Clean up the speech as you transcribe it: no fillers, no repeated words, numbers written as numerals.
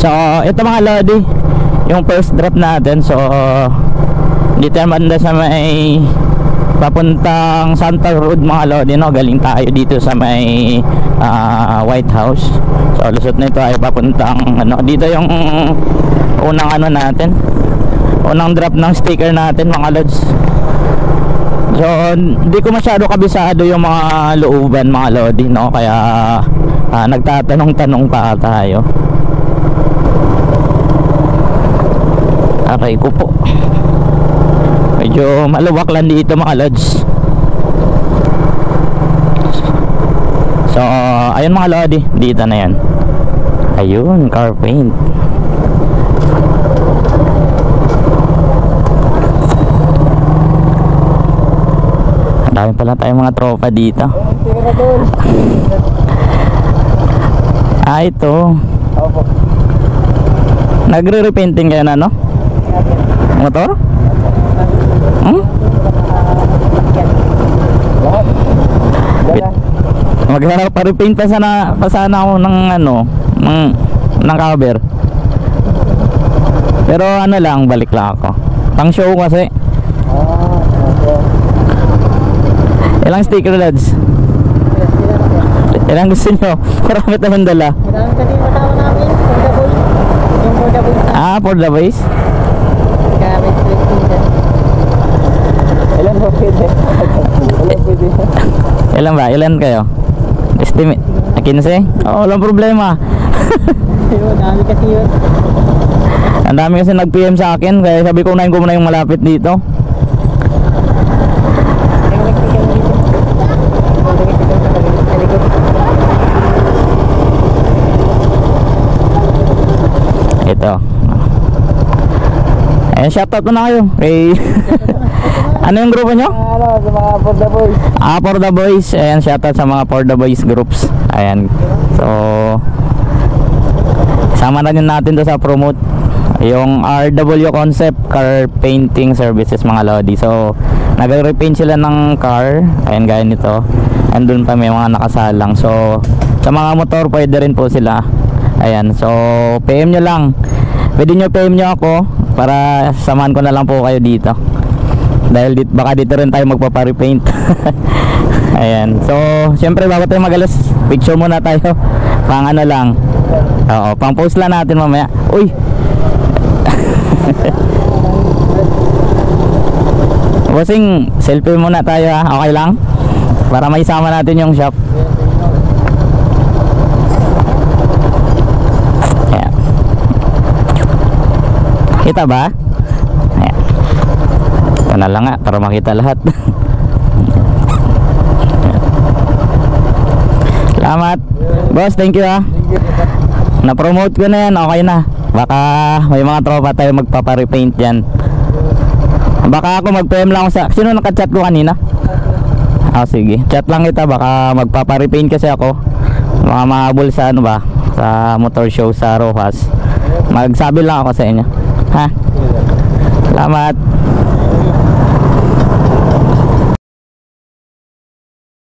So ito mga lodi, yung first drop natin. So dito naman sa may papuntang Santa Road mga lodi, no? Galing tayo dito sa may White House. So lusot na ito ay papuntang ano, dito yung unang ano natin, unang drop ng sticker natin mga lods. So hindi ko masyado kabisado yung mga looban mga lodi, no? Kaya nagtatanong-tanong pa tayo. Aray ko po, medyo maluwak lang dito mga lods. So ayun mga lodi, dito na yan. Ayun, car paint. Ang dami pala tayong mga tropa dito. Ito. Nagre-repainting kayo na, no? Motor? Magpa-repaint pa sana ako ng ano, ng cover. Pero ano lang, balik lang ako. Pang show kasi. Ilang sticker lads? Ilang gusto nyo? Marami naman dala. Marami kasi kasama namin, for the boys. Yung for the boys. For the boys? Gamit split season. Ilan ba pwede? Ilan ba? Ilan kayo? Estimate? 15? Oo, walang problema. Yun, dami kasi yun. Ang dami kasi nag-PM sa akin, kaya sabi ko unahin ko muna yung malapit dito. Ito. Ayan, shoutout ko na kayo. Okay. Ano yung grupo nyo? Sa mga For the Boys. For the Boys. Ayan, shoutout sa mga For the Boys groups. Ayan. So sama na din natin to sa promote yung RW Concept Car Painting Services mga lodi. So nag-repaint sila ng car. Ayan, gaya nito. Andun pa may mga nakasalang. So sa mga motor pwede rin po sila. Ayan, so PM nyo lang. Pwede nyo PM nyo ako para samahan ko na lang po kayo dito. Dahil baka dito rin tayo magpapa-repaint. Ayan, so syempre bago tayo mag-alas, picture muna tayo. Pang ano lang. Oo, pang post lang natin mamaya. Uy. Bossing, selfie muna tayo ha. Okay lang? Para may sama natin yung shop. Ayan. Kita ba? Ayan. Ito na lang nga para makita lahat. Salamat. Boss, thank you ha. Na-promote ko na yan, okay na. Baka may mga tropa tayo magpapa-repaint yan. Baka ako mag-PM lang ako sa... Sino naka-chat ko kanina? Sige, chat lang kita. Baka magpapa-repaint kasi ako. Mga mahabol sa ano ba, sa motor show sa Rojas. Magsabi lang ako sa inyo. Ha? Salamat.